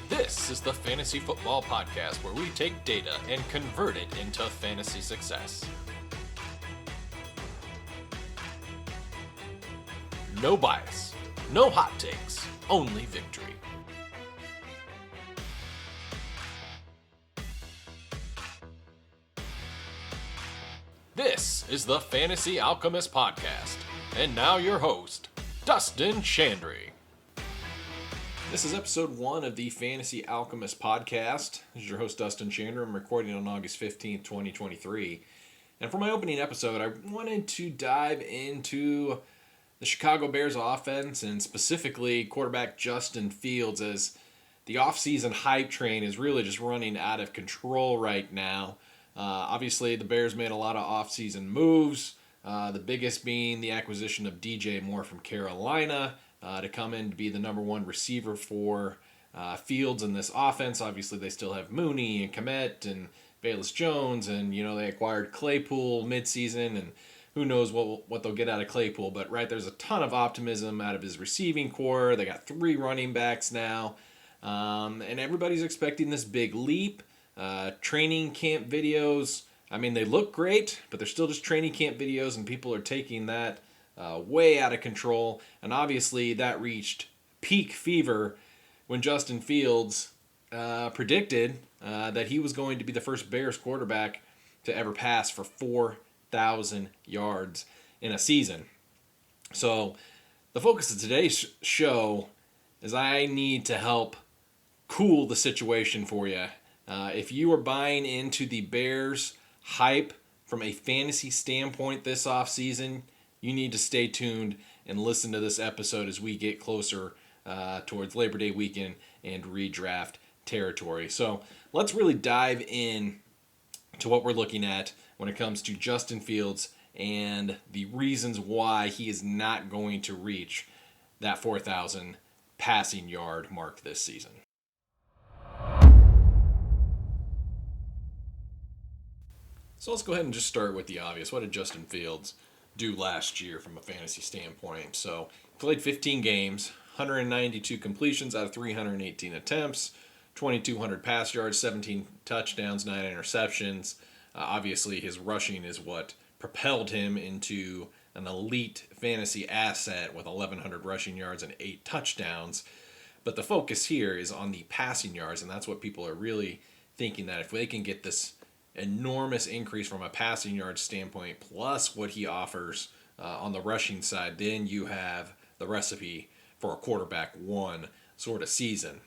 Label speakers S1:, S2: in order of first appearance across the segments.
S1: This is the Fantasy Football Podcast, where we take data and convert it into fantasy success. No bias, no hot takes, only victory. This is the Fantasy Alchemist Podcast, and now your host, Dustin Chandry. This is episode 1 of the Fantasy Alchemist Podcast. This is your host, Dustin Chandry. I'm recording on August 15th, 2023. And for my opening episode, I wanted to dive into the Chicago Bears offense and specifically quarterback Justin Fields, as the offseason hype train is really just running out of control right now. Obviously, the Bears made a lot of offseason moves, the biggest being the acquisition of DJ Moore from Carolina to come in to be the number one receiver for Fields in this offense. Obviously, they still have Mooney and Kmet and Bayless Jones, and they acquired Claypool midseason, and who knows what they'll get out of Claypool. But there's a ton of optimism out of his receiving core. They got 3 running backs now, and everybody's expecting this big leap. Training camp videos, they look great, but they're still just training camp videos, and people are taking that way out of control. And obviously that reached peak fever when Justin Fields predicted that he was going to be the first Bears quarterback to ever pass for 4,000 yards in a season. So the focus of today's show is I need to help cool the situation for you. If you are buying into the Bears hype from a fantasy standpoint this offseason, you need to stay tuned and listen to this episode as we get closer towards Labor Day weekend and redraft territory. So let's really dive in to what we're looking at when it comes to Justin Fields and the reasons why he is not going to reach that 4,000 passing yard mark this season. So let's go ahead and just start with the obvious. What did Justin Fields do last year from a fantasy standpoint? So he played 15 games, 192 completions out of 318 attempts, 2,200 pass yards, 17 touchdowns, 9 interceptions. Obviously, his rushing is what propelled him into an elite fantasy asset with 1,100 rushing yards and 8 touchdowns. But the focus here is on the passing yards, and that's what people are really thinking, that if they can get this enormous increase from a passing yard standpoint, plus what he offers on the rushing side, then you have the recipe for a quarterback one sort of season.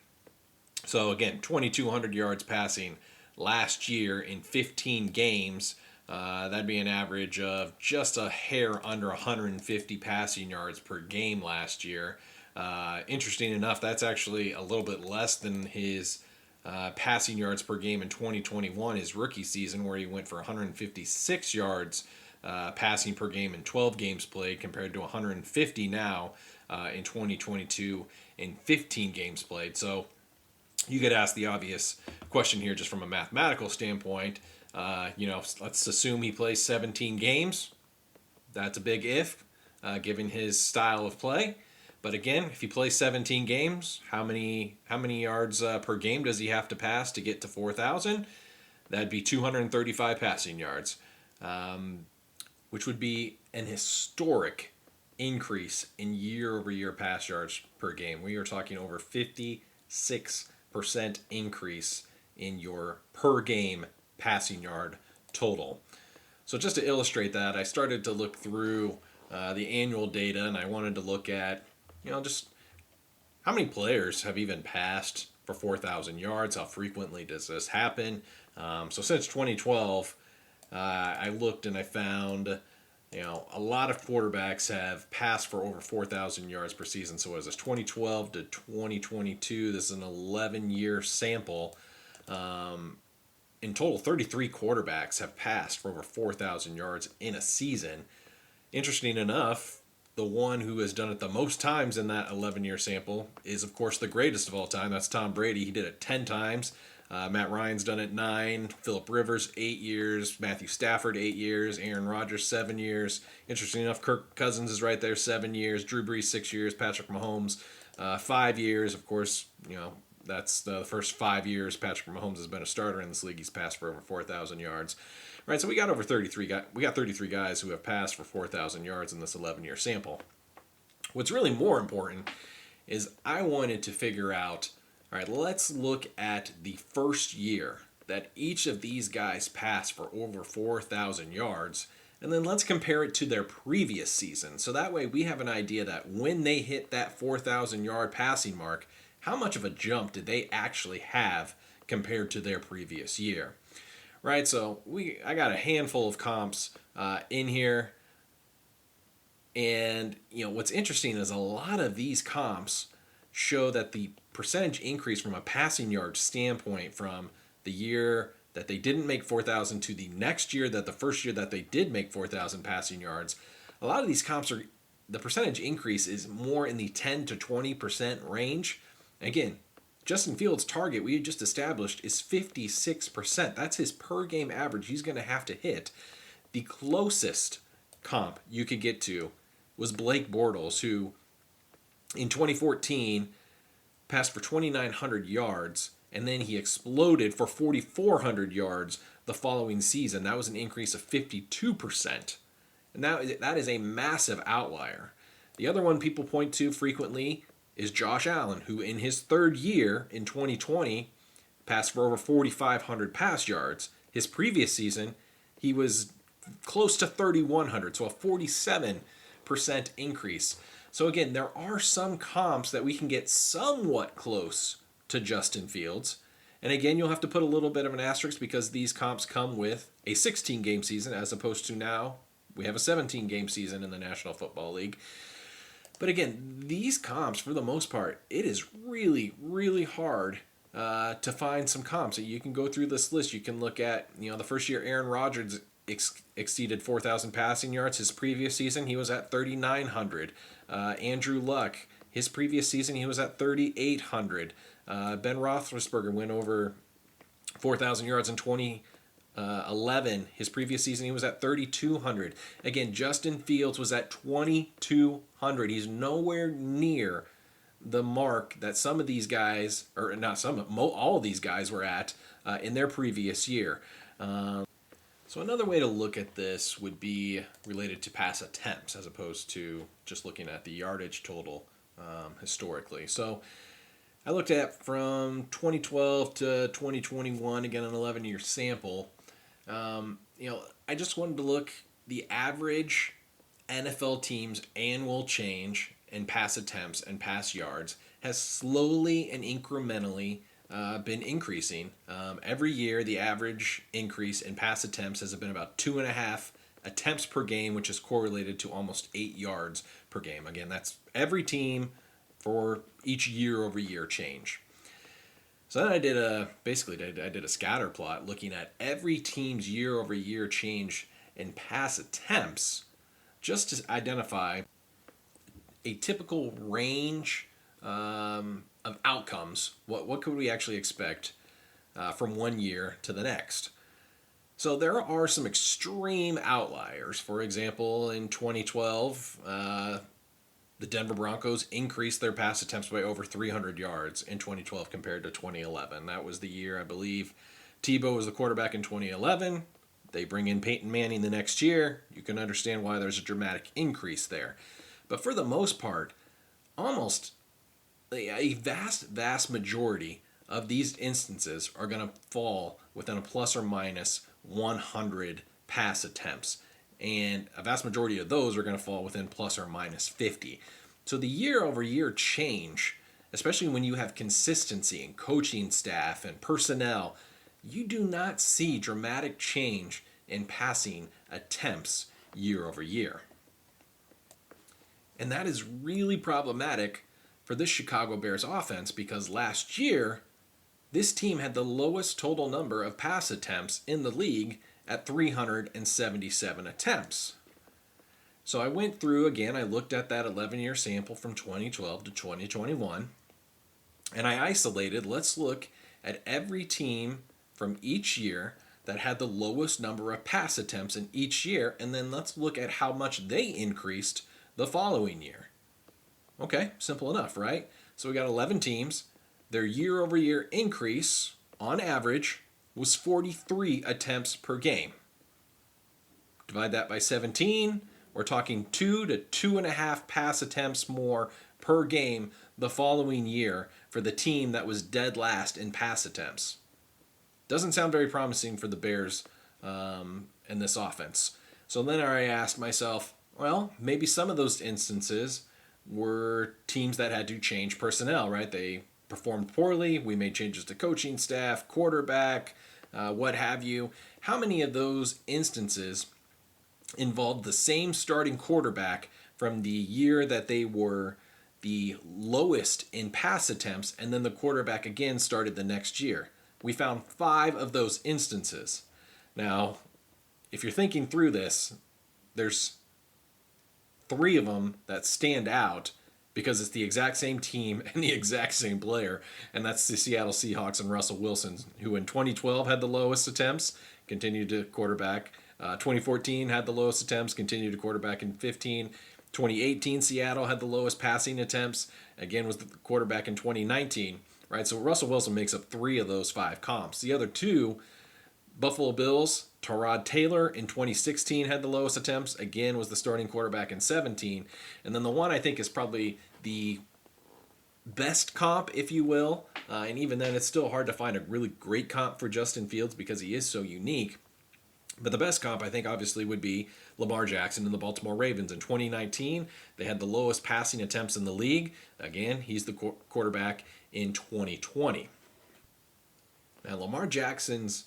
S1: So again, 2,200 yards passing last year in 15 games. That'd be an average of just a hair under 150 passing yards per game last year. Interesting enough, that's actually a little bit less than his passing yards per game in 2021, his rookie season, where he went for 156 yards passing per game in 12 games played, compared to 150 now in 2022 in 15 games played. So you could ask the obvious question here, just from a mathematical standpoint. Let's assume he plays 17 games. That's a big if, given his style of play. But again, if he plays 17 games, how many yards per game does he have to pass to get to 4,000? That'd be 235 passing yards, which would be an historic increase in year-over-year pass yards per game. We are talking over 56% increase in your per-game passing yard total. So just to illustrate that, I started to look through the annual data, and I wanted to look at just how many players have even passed for 4,000 yards? How frequently does this happen? So since 2012, I looked and I found, a lot of quarterbacks have passed for over 4,000 yards per season. So as this 2012 to 2022, this is an 11-year sample. In total, 33 quarterbacks have passed for over 4,000 yards in a season. Interesting enough, the one who has done it the most times in that 11-year sample is, of course, the greatest of all time. That's Tom Brady. He did it 10 times. Matt Ryan's done it 9. Phillip Rivers, 8 years. Matthew Stafford, 8 years. Aaron Rodgers, 7 years. Interesting enough, Kirk Cousins is right there, 7 years. Drew Brees, 6 years. Patrick Mahomes, 5 years. Of course, That's the first 5 years Patrick Mahomes has been a starter in this league. He's passed for over 4,000 yards. Right, so we got 33 guys who have passed for 4,000 yards in this 11-year sample. What's really more important is I wanted to figure out, all right, let's look at the first year that each of these guys passed for over 4,000 yards, and then let's compare it to their previous season. So that way we have an idea that when they hit that 4,000 yard passing mark, how much of a jump did they actually have compared to their previous year? Right, so I got a handful of comps in here, and what's interesting is a lot of these comps show that the percentage increase from a passing yard standpoint from the year that they didn't make 4,000 to the next year, that the first year that they did make 4,000 passing yards, a lot of these comps the percentage increase is more in the 10 to 20% range. Again, Justin Fields' target, we had just established, is 56%. That's his per game average he's going to have to hit. The closest comp you could get to was Blake Bortles, who in 2014 passed for 2,900 yards, and then he exploded for 4,400 yards the following season. That was an increase of 52%. And that is a massive outlier. The other one people point to frequently is Josh Allen, who in his third year in 2020 passed for over 4,500 pass yards. His previous season, he was close to 3,100, so a 47% increase. So again, there are some comps that we can get somewhat close to Justin Fields. And again, you'll have to put a little bit of an asterisk because these comps come with a 16-game season as opposed to now we have a 17-game season in the National Football League. But again, these comps, for the most part, it is really, really hard to find some comps. You can go through this list. You can look at, the first year Aaron Rodgers exceeded 4,000 passing yards. His previous season, he was at 3,900. Andrew Luck, his previous season, he was at 3,800. Ben Roethlisberger went over 4,000 yards in 2011. His previous season, he was at 3,200. Again, Justin Fields was at 2,200. He's nowhere near the mark that some of these guys, or not some, all of these guys were at in their previous year. So another way to look at this would be related to pass attempts as opposed to just looking at the yardage total historically. So I looked at from 2012 to 2021, again an 11-year sample. I just wanted to look the average NFL team's annual change in pass attempts and pass yards has slowly and incrementally been increasing. Every year, the average increase in pass attempts has been about 2.5 attempts per game, which is correlated to almost 8 yards per game. Again, that's every team for each year-over-year change. So then I did a scatter plot looking at every team's year-over-year change in pass attempts, just to identify a typical range of outcomes. What could we actually expect from one year to the next? So there are some extreme outliers. For example, in 2012, the Denver Broncos increased their pass attempts by over 300 yards in 2012 compared to 2011. That was the year, I believe, Tebow was the quarterback in 2011. They bring in Peyton Manning the next year. You can understand why there's a dramatic increase there. But for the most part, almost a vast majority of these instances are going to fall within a plus or minus 100 pass attempts. And a vast majority of those are going to fall within plus or minus 50. So the year-over-year change, especially when you have consistency in coaching staff and personnel, you do not see dramatic change in passing attempts year over year. And that is really problematic for this Chicago Bears offense because last year, this team had the lowest total number of pass attempts in the league at 377 attempts. So I went through, again, I looked at that 11-year sample from 2012 to 2021, and I isolated, let's look at every team from each year that had the lowest number of pass attempts in each year, and then let's look at how much they increased the following year. Okay, simple enough, right? So we got 11 teams. their year-over-year increase, on average, was 43 attempts per game. Divide that by 17, we're talking 2 to 2.5 pass attempts more per game the following year for the team that was dead last in pass attempts. Doesn't sound very promising for the Bears in this offense. So then I asked myself, well, maybe some of those instances were teams that had to change personnel, right? They performed poorly. We made changes to coaching staff, quarterback, what have you. How many of those instances involved the same starting quarterback from the year that they were the lowest in pass attempts, and then the quarterback again started the next year? We found 5 of those instances. Now, if you're thinking through this, there's 3 of them that stand out because it's the exact same team and the exact same player, and that's the Seattle Seahawks and Russell Wilson, who in 2012 had the lowest attempts, continued to quarterback. 2014 had the lowest attempts, continued to quarterback in 15. 2018, Seattle had the lowest passing attempts, again was the quarterback in 2019. Right, so Russell Wilson makes up 3 of those 5 comps. The other 2, Buffalo Bills, Tyrod Taylor in 2016 had the lowest attempts, again was the starting quarterback in 17. And then the one I think is probably the best comp, if you will, and even then it's still hard to find a really great comp for Justin Fields because he is so unique. But the best comp, I think, obviously would be Lamar Jackson and the Baltimore Ravens. In 2019, they had the lowest passing attempts in the league. Again, he's the quarterback in 2020. Now, Lamar Jackson's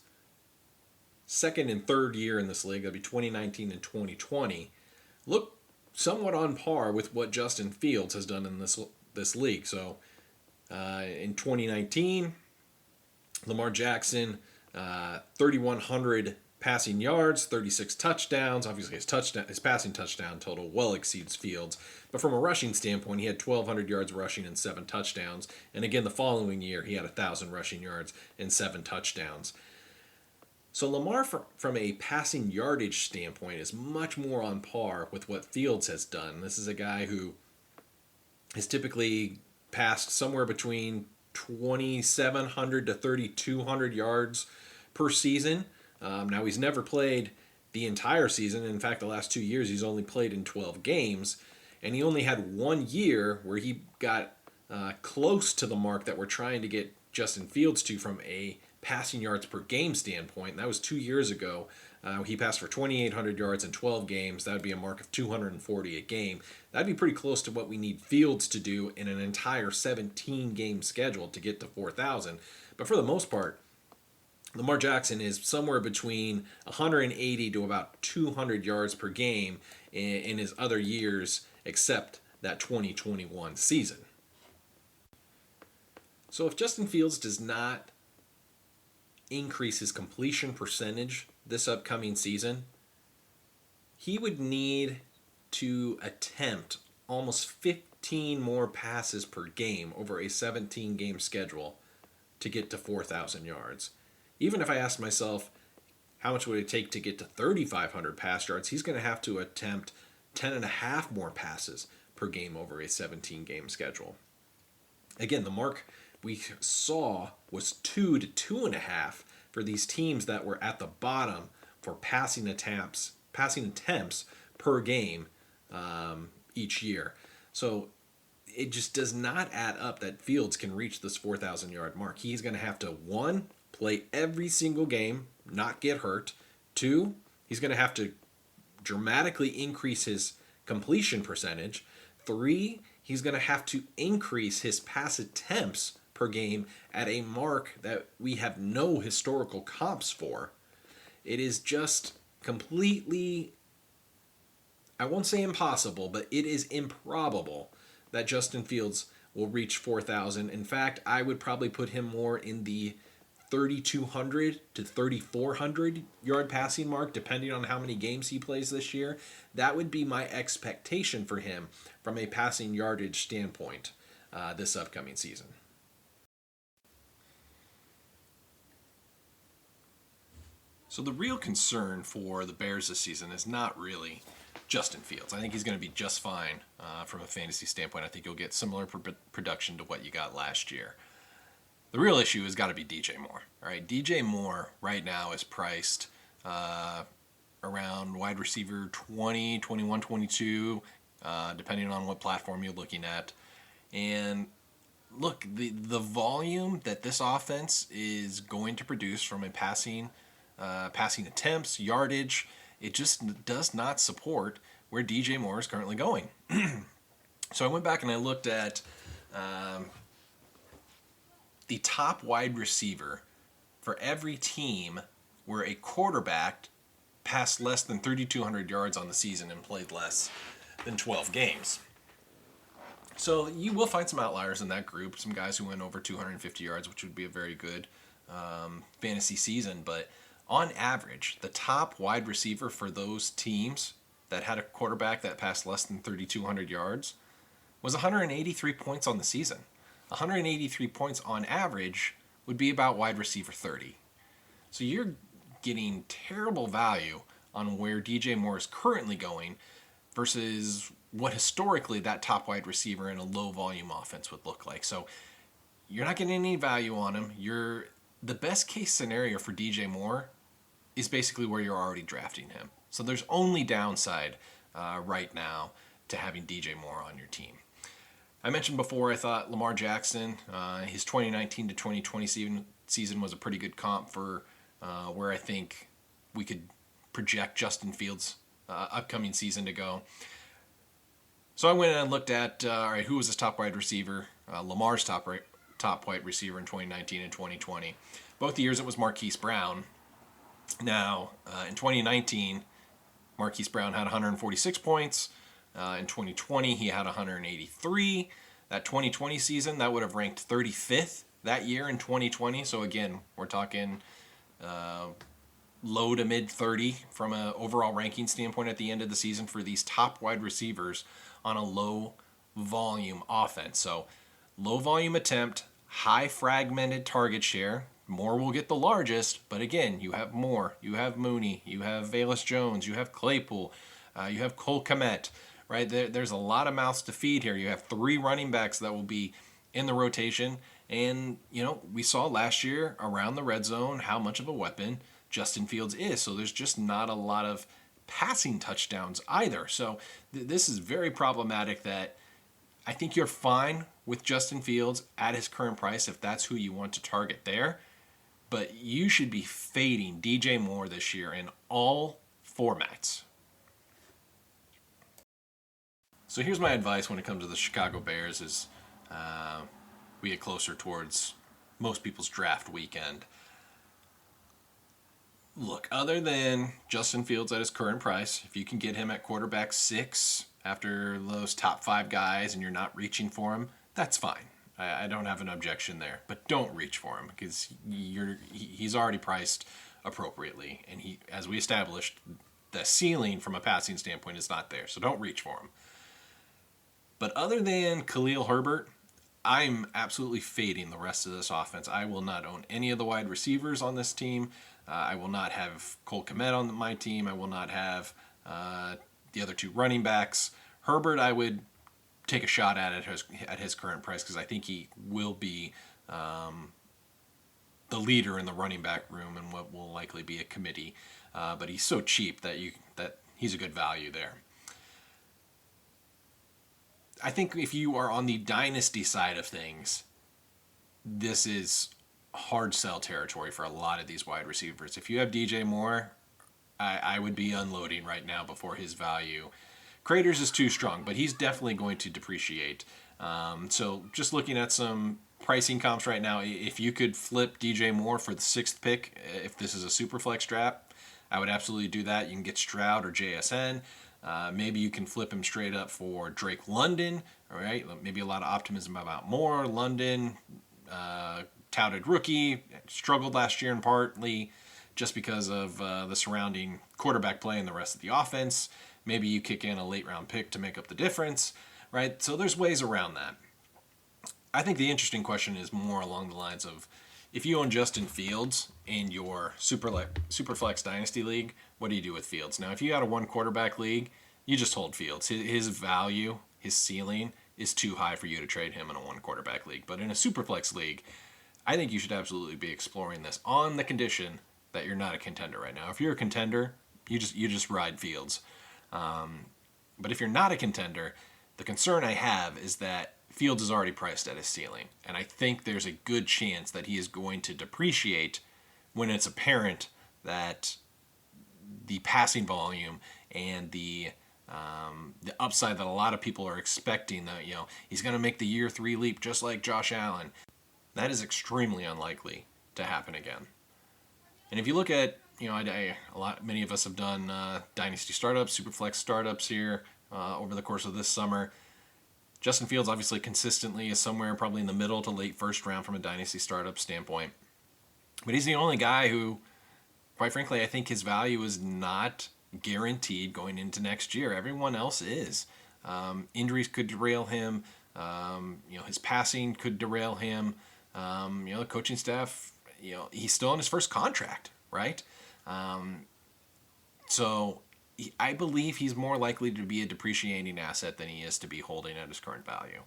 S1: second and third year in this league, that'd be 2019 and 2020, look somewhat on par with what Justin Fields has done in this league. So, in 2019, Lamar Jackson, 3,100 passing yards, 36 touchdowns. Obviously, his passing touchdown total well exceeds Fields. But from a rushing standpoint, he had 1,200 yards rushing and 7 touchdowns. And again, the following year, he had 1,000 rushing yards and 7 touchdowns. So Lamar, from a passing yardage standpoint, is much more on par with what Fields has done. This is a guy who has typically passed somewhere between 2,700 to 3,200 yards per season. Now, he's never played the entire season. In fact, the last 2 years, he's only played in 12 games. And he only had 1 year where he got close to the mark that we're trying to get Justin Fields to from a passing yards per game standpoint. And that was 2 years ago. He passed for 2,800 yards in 12 games. That would be a mark of 240 a game. That'd be pretty close to what we need Fields to do in an entire 17-game schedule to get to 4,000. But for the most part, Lamar Jackson is somewhere between 180 to about 200 yards per game in his other years, except that 2021 season. So if Justin Fields does not increase his completion percentage this upcoming season, he would need to attempt almost 15 more passes per game over a 17-game schedule to get to 4,000 yards. Even if I asked myself, how much would it take to get to 3,500 pass yards, he's going to have to attempt 10.5 more passes per game over a 17-game schedule. Again, the mark we saw was 2 to 2.5 for these teams that were at the bottom for passing attempts per game each year. So it just does not add up that Fields can reach this 4,000-yard mark. He's going to have to, 1, play every single game, not get hurt. 2, he's going to have to dramatically increase his completion percentage. 3, he's going to have to increase his pass attempts per game at a mark that we have no historical comps for. It is just completely, I won't say impossible, but it is improbable that Justin Fields will reach 4,000. In fact, I would probably put him more in the 3,200 to 3,400 yard passing mark, depending on how many games he plays this year. That would be my expectation for him from a passing yardage standpoint this upcoming season. So the real concern for the Bears this season is not really Justin Fields. I think he's going to be just fine from a fantasy standpoint. I think you'll get similar production to what you got last year. The real issue has got to be DJ Moore. All right, DJ Moore right now is priced around wide receiver 20, 21, 22, depending on what platform you're looking at. And look, the volume that this offense is going to produce from a passing attempts, yardage, it just does not support where DJ Moore is currently going. So I went back and I looked at the top wide receiver for every team where a quarterback passed less than 3,200 yards on the season and played less than 12 games. So you will find some outliers in that group, some guys who went over 250 yards, which would be a very good fantasy season. But on average, the top wide receiver for those teams that had a quarterback that passed less than 3,200 yards was 183 points on the season. 183 points on average would be about wide receiver 30. So you're getting terrible value on where DJ Moore is currently going versus what historically that top wide receiver in a low volume offense would look like. So you're not getting any value on him. The best case scenario for DJ Moore is basically where you're already drafting him. So there's only downside right now to having DJ Moore on your team. I mentioned before I thought Lamar Jackson, his 2019 to 2020 season was a pretty good comp for where I think we could project Justin Fields' upcoming season to go. So I went and looked at all right, who was his top wide receiver, Lamar's top wide receiver in 2019 and 2020. Both years it was Marquise Brown. Now, in 2019, Marquise Brown had 146 points. In 2020, he had 183. That 2020 season, that would have ranked 35th that year in 2020. So again, we're talking low to mid 30 from an overall ranking standpoint at the end of the season for these top wide receivers on a low volume offense. So low volume attempt, high fragmented target share. Moore will get the largest, but again, you have Moore, you have Mooney, you have Velus Jones, you have Claypool, you have Cole Kmet. Right, there's a lot of mouths to feed here. You have 3 running backs that will be in the rotation. And, we saw last year around the red zone how much of a weapon Justin Fields is. So there's just not a lot of passing touchdowns either. So this is very problematic that I think you're fine with Justin Fields at his current price if that's who you want to target there. But you should be fading DJ Moore this year in all formats. So here's my advice when it comes to the Chicago Bears as we get closer towards most people's draft weekend. Look, other than Justin Fields at his current price, if you can get him at quarterback 6 after those top 5 guys and you're not reaching for him, that's fine. I don't have an objection there. But don't reach for him because he's already priced appropriately. And as we established, the ceiling from a passing standpoint is not there. So don't reach for him. But other than Khalil Herbert, I'm absolutely fading the rest of this offense. I will not own any of the wide receivers on this team. I will not have Cole Kmet on my team. I will not have the other 2 running backs. Herbert, I would take a shot at his current price because I think he will be the leader in the running back room and what will likely be a committee. But he's so cheap that he's a good value there. I think if you are on the dynasty side of things, this is hard sell territory for a lot of these wide receivers. If you have DJ Moore, I would be unloading right now before his value. Craters is too strong, but he's definitely going to depreciate. So just looking at some pricing comps right now, if you could flip DJ Moore for the 6th pick, if this is a super flex draft, I would absolutely do that. You can get Stroud or JSN. Maybe you can flip him straight up for Drake London, all right? Maybe a lot of optimism about Moore. London, touted rookie, struggled last year in partly just because of the surrounding quarterback play and the rest of the offense. Maybe you kick in a late round pick to make up the difference, right? So there's ways around that. I think the interesting question is more along the lines of if you own Justin Fields in your Superflex Dynasty League, what do you do with Fields? Now, if you got a 1 quarterback league, you just hold Fields. His value, his ceiling is too high for you to trade him in a 1 quarterback league. But in a Superflex league, I think you should absolutely be exploring this on the condition that you're not a contender right now. If you're a contender, you just ride Fields. But if you're not a contender, the concern I have is that Fields is already priced at his ceiling. And I think there's a good chance that he is going to depreciate when it's apparent that the passing volume and the upside that a lot of people are expecting, that he's going to make the year 3 leap just like Josh Allen, that is extremely unlikely to happen again. And if you look at, many of us have done dynasty startups, superflex startups here over the course of this summer. Justin Fields obviously consistently is somewhere probably in the middle to late first round from a dynasty startup standpoint. But he's the only guy who, quite frankly, I think his value is not guaranteed going into next year. Everyone else is. Injuries could derail him. His passing could derail him. The coaching staff, he's still on his first contract, right? I believe he's more likely to be a depreciating asset than he is to be holding at his current value.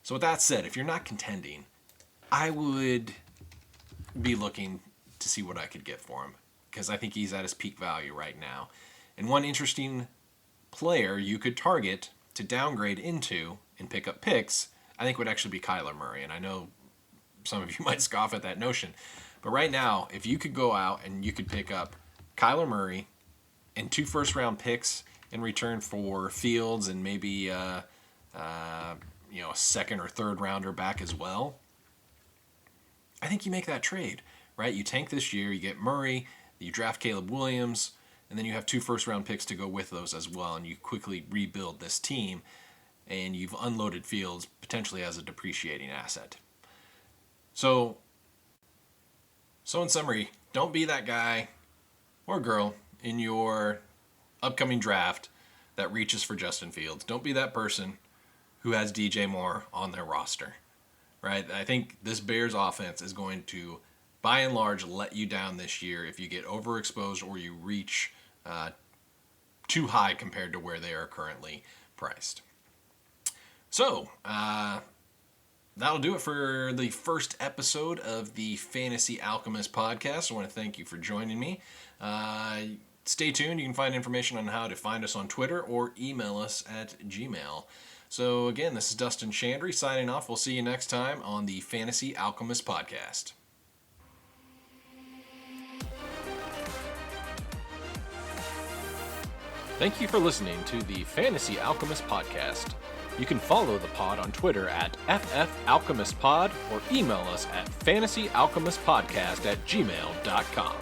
S1: So with that said, if you're not contending, I would be looking to see what I could get for him, because I think he's at his peak value right now. And one interesting player you could target to downgrade into and pick up picks, I think would actually be Kyler Murray. And I know some of you might scoff at that notion, but right now, if you could go out and you could pick up Kyler Murray and 2 first-round picks in return for Fields and maybe a second or third rounder back as well, I think you make that trade, right? You tank this year, you get Murray, you draft Caleb Williams, and then you have 2 first-round picks to go with those as well, and you quickly rebuild this team, and you've unloaded Fields potentially as a depreciating asset. So in summary, don't be that guy or girl in your upcoming draft that reaches for Justin Fields. Don't be that person who has DJ Moore on their roster, right? I think this Bears offense is going to, by and large, let you down this year if you get overexposed or you reach too high compared to where they are currently priced. So, that'll do it for the first episode of the Fantasy Alchemist podcast. I want to thank you for joining me. Stay tuned. You can find information on how to find us on Twitter or email us at Gmail. So again, this is Dustin Chandry signing off. We'll see you next time on the Fantasy Alchemist podcast. Thank you for listening to the Fantasy Alchemist podcast. You can follow the pod on Twitter at FFAlchemistPod or email us at fantasyalchemistpodcast@gmail.com.